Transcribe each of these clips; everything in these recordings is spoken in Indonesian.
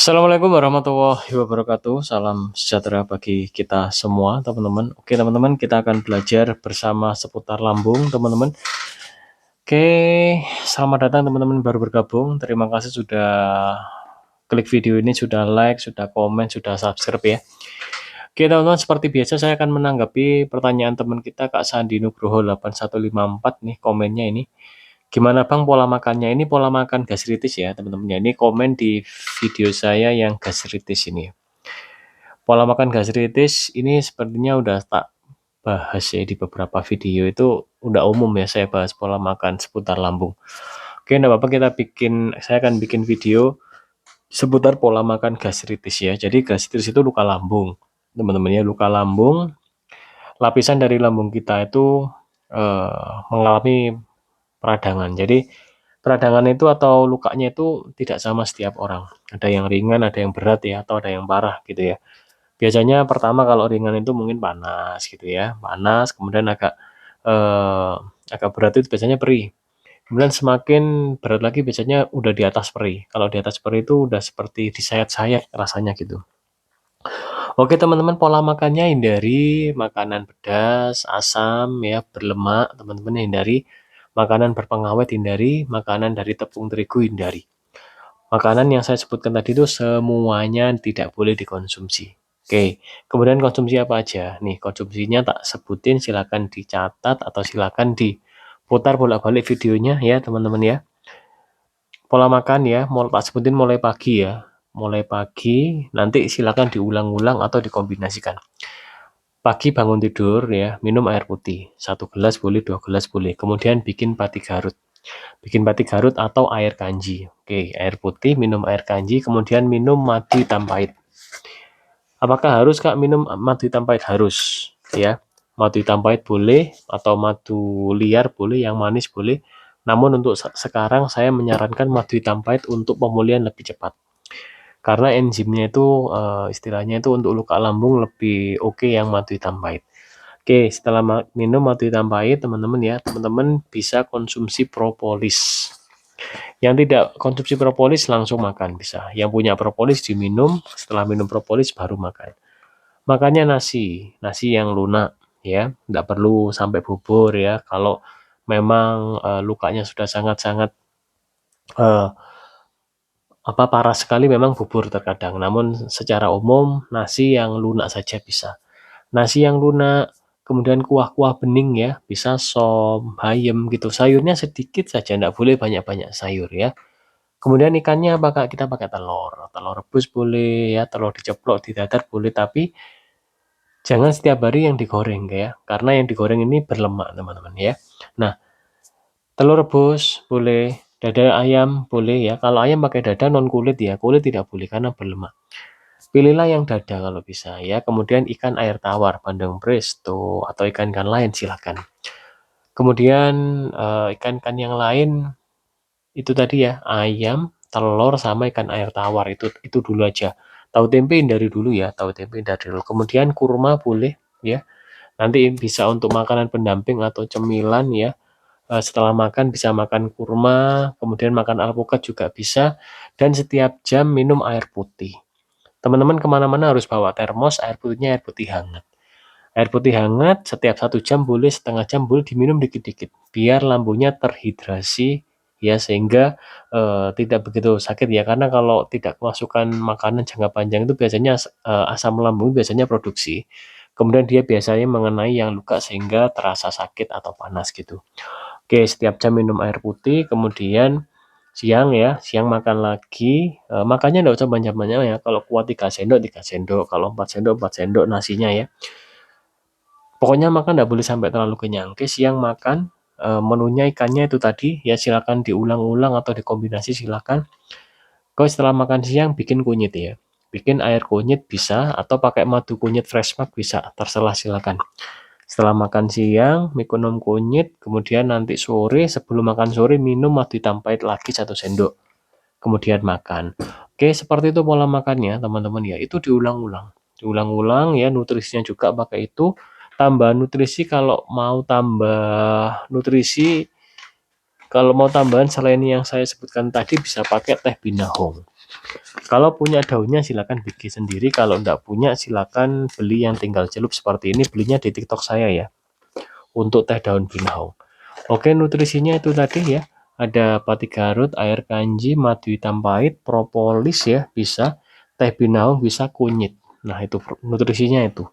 Assalamualaikum warahmatullahi wabarakatuh. Salam sejahtera bagi kita semua, teman-teman. Oke, teman-teman, kita akan belajar bersama seputar lambung, teman-teman. Oke, selamat datang teman-teman baru bergabung. Terima kasih sudah klik video ini, sudah like, sudah komen, sudah subscribe ya. Oke, teman-teman, seperti biasa saya akan menanggapi pertanyaan teman kita Kak Sandi Nugroho 8154 nih komennya ini. Gimana Bang pola makannya? Ini pola makan gastritis ya teman-teman. Ini komen di video saya yang gastritis ini. Pola makan gastritis ini sepertinya udah tak bahas ya di beberapa video, itu udah umum ya saya bahas pola makan seputar lambung. Oke, enggak apa-apa, saya akan bikin video seputar pola makan gastritis ya. Jadi gastritis itu luka lambung. Teman-teman ya, luka lambung, lapisan dari lambung kita itu mengalami peradangan. Jadi peradangan itu atau lukanya itu tidak sama setiap orang. Ada yang ringan, ada yang berat ya, atau ada yang parah gitu ya. Biasanya pertama kalau ringan itu mungkin panas gitu ya, panas, kemudian eh, agak berat itu biasanya perih. Kemudian semakin berat lagi biasanya udah di atas perih. Kalau di atas perih itu udah seperti disayat-sayat rasanya gitu. Oke teman-teman, pola makannya hindari makanan pedas, asam ya, berlemak, teman-teman hindari makanan berpengawet, hindari makanan dari tepung terigu, hindari. Makanan yang saya sebutkan tadi itu semuanya tidak boleh dikonsumsi. Oke, kemudian konsumsi apa aja? Nih, konsumsinya tak sebutin, silakan dicatat atau silakan diputar bolak-balik videonya ya, teman-teman ya. Pola makan ya, mau tak sebutin mulai pagi ya. Mulai pagi, nanti silakan diulang-ulang atau dikombinasikan. Pagi bangun tidur ya, minum air putih. 1 gelas boleh, 2 gelas boleh. Kemudian bikin batik garut. Bikin batik garut atau air kanji. Oke, air putih, minum air kanji, kemudian minum madu hitam pahit. Apakah harus Kak minum madu hitam pahit? Harus, ya. Madu hitam pahit boleh, atau madu liar boleh, yang manis boleh. Namun untuk sekarang saya menyarankan madu hitam pahit untuk pemulihan lebih cepat. Karena enzimnya itu istilahnya itu untuk luka lambung lebih oke yang madu hitam pahit. Oke, setelah minum madu hitam pahit, teman-teman ya, teman-teman bisa konsumsi propolis. Yang tidak konsumsi propolis langsung makan bisa. Yang punya propolis diminum, setelah minum propolis baru makan. Makannya nasi yang lunak ya, tidak perlu sampai bubur ya. Kalau memang lukanya sudah sangat-sangat uh, parah sekali, memang bubur terkadang. Namun secara umum nasi yang lunak saja bisa. Nasi yang lunak, kemudian kuah-kuah bening ya, bisa sop, bayam gitu. Sayurnya sedikit saja, tidak boleh banyak-banyak sayur ya. Kemudian ikannya apakah kita pakai telur rebus boleh ya, telur diceplok, didadar boleh, tapi jangan setiap hari yang digoreng ya, karena yang digoreng ini berlemak teman-teman ya. Nah, telur rebus boleh, dada ayam boleh ya. Kalau ayam pakai dada non kulit ya, kulit tidak boleh karena berlemak. Pilihlah yang dada kalau bisa ya. Kemudian ikan air tawar, bandeng presto, atau ikan-ikan lain silakan. Kemudian ikan-ikan yang lain itu tadi ya, ayam, telur, sama ikan air tawar, itu dulu aja. Tahu tempe hindari dulu ya, tahu tempe hindari dulu. Kemudian kurma boleh ya. Nanti bisa untuk makanan pendamping atau cemilan ya. Setelah makan bisa makan kurma, kemudian makan alpukat juga bisa, dan setiap jam minum air putih. Teman-teman kemana-mana harus bawa termos, air putihnya air putih hangat. Air putih hangat setiap 1 jam boleh, setengah jam boleh, diminum dikit-dikit, biar lambungnya terhidrasi ya, sehingga tidak begitu sakit ya. Karena kalau tidak masukkan makanan jangka panjang itu biasanya asam lambung biasanya produksi. Kemudian dia biasanya mengenai yang luka sehingga terasa sakit atau panas gitu. Oke, setiap jam minum air putih, kemudian siang ya, siang makan lagi, makannya enggak usah banyak-banyak ya, kalau kuat 3 sendok, 3 sendok, kalau 4 sendok, 4 sendok nasinya ya. Pokoknya makan enggak boleh sampai terlalu kenyang. Oke, siang makan, menunya ikannya itu tadi, ya silakan diulang-ulang atau dikombinasi silakan. Kau setelah makan siang bikin kunyit ya, bikin air kunyit bisa, atau pakai madu kunyit fresh milk bisa, terserah silakan. Setelah makan siang, minum kunyit, kemudian nanti sore sebelum makan sore minum madu hitam pahit lagi 1 sendok. Kemudian makan. Oke, seperti itu pola makannya, teman-teman ya. Itu diulang-ulang. Diulang-ulang ya, nutrisinya juga pakai itu. Tambah nutrisi kalau mau tambah nutrisi, kalau mau tambahan selain yang saya sebutkan tadi bisa pakai teh binahong. Kalau punya daunnya silakan bikin sendiri, kalau enggak punya silakan beli yang tinggal celup seperti ini, belinya di TikTok saya ya, untuk teh daun binau. Oke, nutrisinya itu tadi ya, ada pati garut, air kanji, madu hitam pahit, propolis ya, bisa, teh binau, bisa kunyit. Nah, itu nutrisinya itu.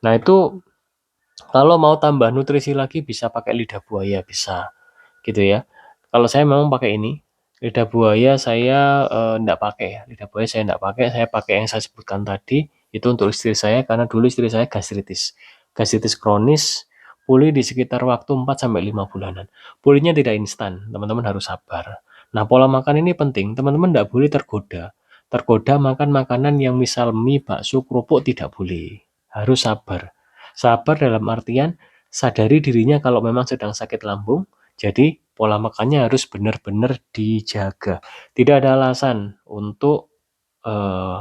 Nah, itu kalau mau tambah nutrisi lagi bisa pakai lidah buaya, bisa gitu ya. Kalau saya memang pakai ini, lidah buaya saya enggak pakai ya. Lidah buaya saya pakai yang saya sebutkan tadi, itu untuk istri saya karena dulu istri saya gastritis. Gastritis kronis, pulih di sekitar waktu 4 sampai 5 bulanan. Pulihnya tidak instan, teman-teman harus sabar. Nah, pola makan ini penting, teman-teman enggak boleh tergoda. Tergoda makan makanan yang misal mie, bakso, kerupuk tidak boleh. Harus sabar. Sabar dalam artian sadari dirinya kalau memang sedang sakit lambung, jadi pola makannya harus benar-benar dijaga. Tidak ada alasan untuk eh,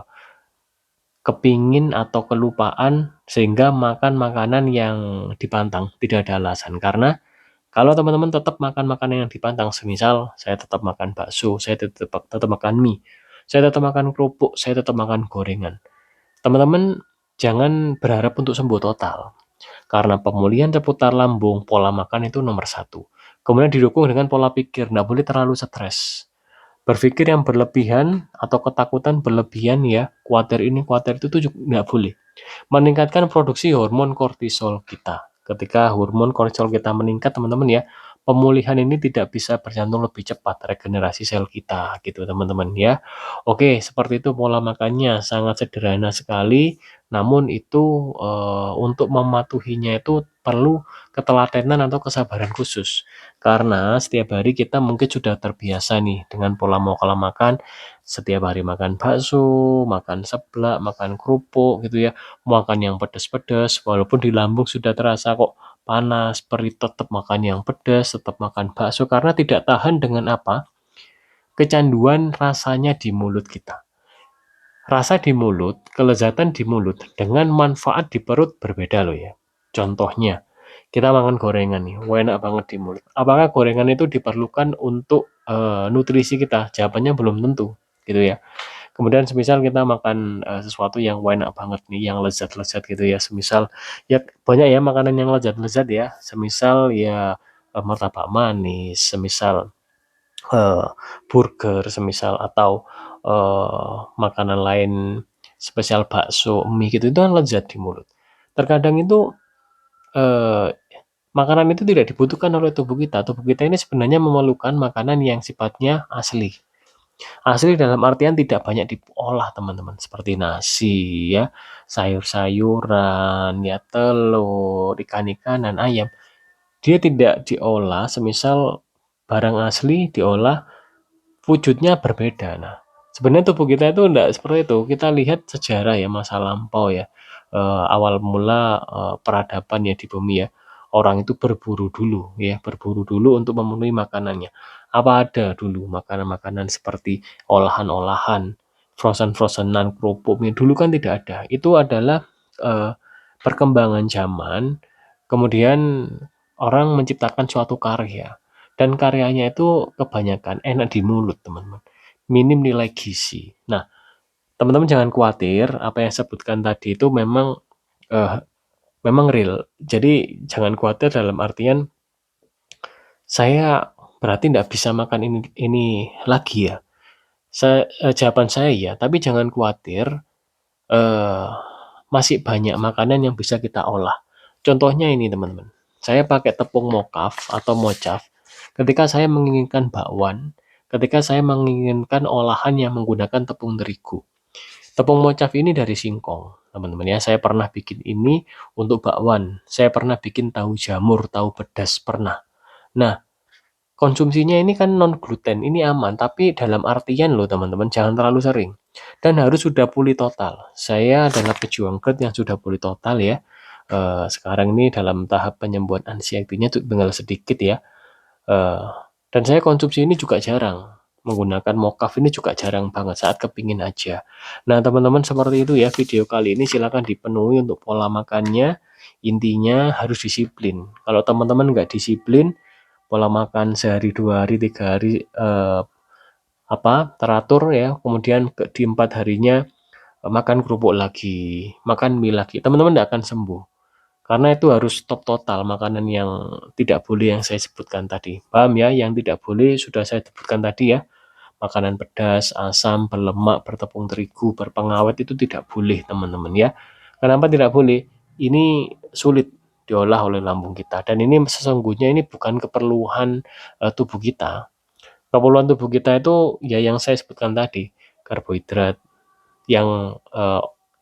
kepingin atau kelupaan sehingga makan makanan yang dipantang. Tidak ada alasan karena kalau teman-teman tetap makan makanan yang dipantang, semisal saya tetap makan bakso, saya tetap makan mie, saya tetap makan kerupuk, saya tetap makan gorengan. Teman-teman jangan berharap untuk sembuh total. Karena pemulihan seputar lambung, pola makan itu nomor satu. Kemudian didukung dengan pola pikir, nggak boleh terlalu stres. Berpikir yang berlebihan atau ketakutan berlebihan ya, khawatir ini, khawatir itu tuh juga nggak boleh. Meningkatkan produksi hormon kortisol kita. Ketika hormon kortisol kita meningkat, teman-teman ya, pemulihan ini tidak bisa berjantung lebih cepat, regenerasi sel kita gitu teman-teman ya. Oke, seperti itu pola makannya, sangat sederhana sekali, namun itu untuk mematuhinya itu perlu ketelatenan atau kesabaran khusus. Karena setiap hari kita mungkin sudah terbiasa nih dengan pola makan, setiap hari makan bakso, makan seblak, makan kerupuk gitu ya, makan yang pedas-pedas, walaupun di lambung sudah terasa kok panas, perih, tetap makan yang pedas, tetap makan bakso karena tidak tahan dengan apa? Kecanduan rasanya di mulut kita. Rasa di mulut, kelezatan di mulut dengan manfaat di perut berbeda loh ya. Contohnya, kita makan gorengan nih, wah enak banget di mulut. Apakah gorengan itu diperlukan untuk nutrisi kita? Jawabannya belum tentu, gitu ya. Kemudian semisal kita makan sesuatu yang wah enak banget nih, yang lezat-lezat gitu ya. Semisal ya banyak ya makanan yang lezat-lezat ya. Semisal ya martabak manis, semisal eh, burger, semisal atau makanan lain spesial bakso, mie gitu itu kan lezat di mulut. Terkadang itu eh, makanan itu tidak dibutuhkan oleh tubuh kita. Tubuh kita ini sebenarnya memerlukan makanan yang sifatnya asli. Asli dalam artian tidak banyak diolah teman-teman. Seperti nasi ya, sayur-sayuran, ya telur, ikan-ikanan, ayam. Dia tidak diolah, semisal barang asli diolah wujudnya berbeda. Nah, sebenarnya tubuh kita itu enggak seperti itu. Kita lihat sejarah ya, masa lampau ya. Awal mula peradaban ya di bumi ya. Orang itu berburu dulu ya, berburu dulu untuk memenuhi makanannya. Apa ada dulu makanan-makanan seperti olahan-olahan, frozen-frozenan, kerupuk mie dulu kan tidak ada. Itu adalah eh, perkembangan zaman. Kemudian orang menciptakan suatu karya dan karyanya itu kebanyakan enak di mulut, teman-teman. Minim nilai gizi. Nah, teman-teman jangan khawatir, apa yang saya sebutkan tadi itu eh, memang real. Jadi jangan khawatir dalam artian saya berarti tidak bisa makan ini lagi ya. Jawaban saya ya, tapi jangan khawatir, eh, masih banyak makanan yang bisa kita olah. Contohnya ini teman-teman, saya pakai tepung mokaf atau mocaf ketika saya menginginkan bakwan, ketika saya menginginkan olahan yang menggunakan tepung terigu. Tepung mocaf ini dari singkong, teman-teman ya. Saya pernah bikin ini untuk bakwan, saya pernah bikin tahu jamur, tahu pedas, pernah. Nah, konsumsinya ini kan non gluten, ini aman, tapi dalam artian loh teman-teman, jangan terlalu sering. Dan harus sudah pulih total. Saya adalah pejuang GERD yang sudah pulih total ya. Sekarang ini dalam tahap penyembuhan anxiety-nya tinggal sedikit ya. Eh, dan saya konsumsi ini juga jarang. Menggunakan mokaf ini juga jarang banget saat kepingin aja. Nah teman-teman seperti itu ya video kali ini silakan dipenuhi untuk pola makannya. Intinya harus disiplin. Kalau teman-teman nggak disiplin, pola makan sehari, 2 hari, 3 hari teratur ya, kemudian di 4 harinya makan kerupuk lagi, makan mie lagi, teman-teman tidak akan sembuh. Karena itu harus stop total makanan yang tidak boleh yang saya sebutkan tadi. Paham ya? Yang tidak boleh sudah saya sebutkan tadi ya. Makanan pedas, asam, berlemak, bertepung terigu, berpengawet itu tidak boleh teman-teman ya. Kenapa tidak boleh? Ini sulit diolah oleh lambung kita dan ini sesungguhnya ini bukan keperluan tubuh kita. Keperluan tubuh kita itu ya yang saya sebutkan tadi, karbohidrat yang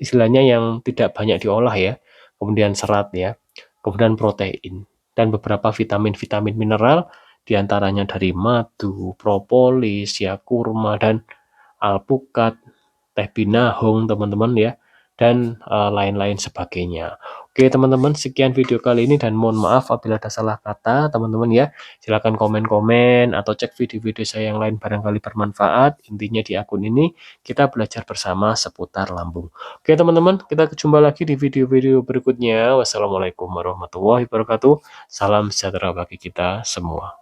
istilahnya yang tidak banyak diolah ya, kemudian serat ya, kemudian protein dan beberapa vitamin-vitamin mineral diantaranya dari madu, propolis, ya kurma dan alpukat, teh binahong teman-teman ya, dan lain-lain sebagainya. Oke teman-teman, sekian video kali ini dan mohon maaf apabila ada salah kata teman-teman ya. Silakan komen-komen atau cek video-video saya yang lain barangkali bermanfaat. Intinya di akun ini kita belajar bersama seputar lambung. Oke teman-teman, kita jumpa lagi di video-video berikutnya. Wassalamualaikum warahmatullahi wabarakatuh. Salam sejahtera bagi kita semua.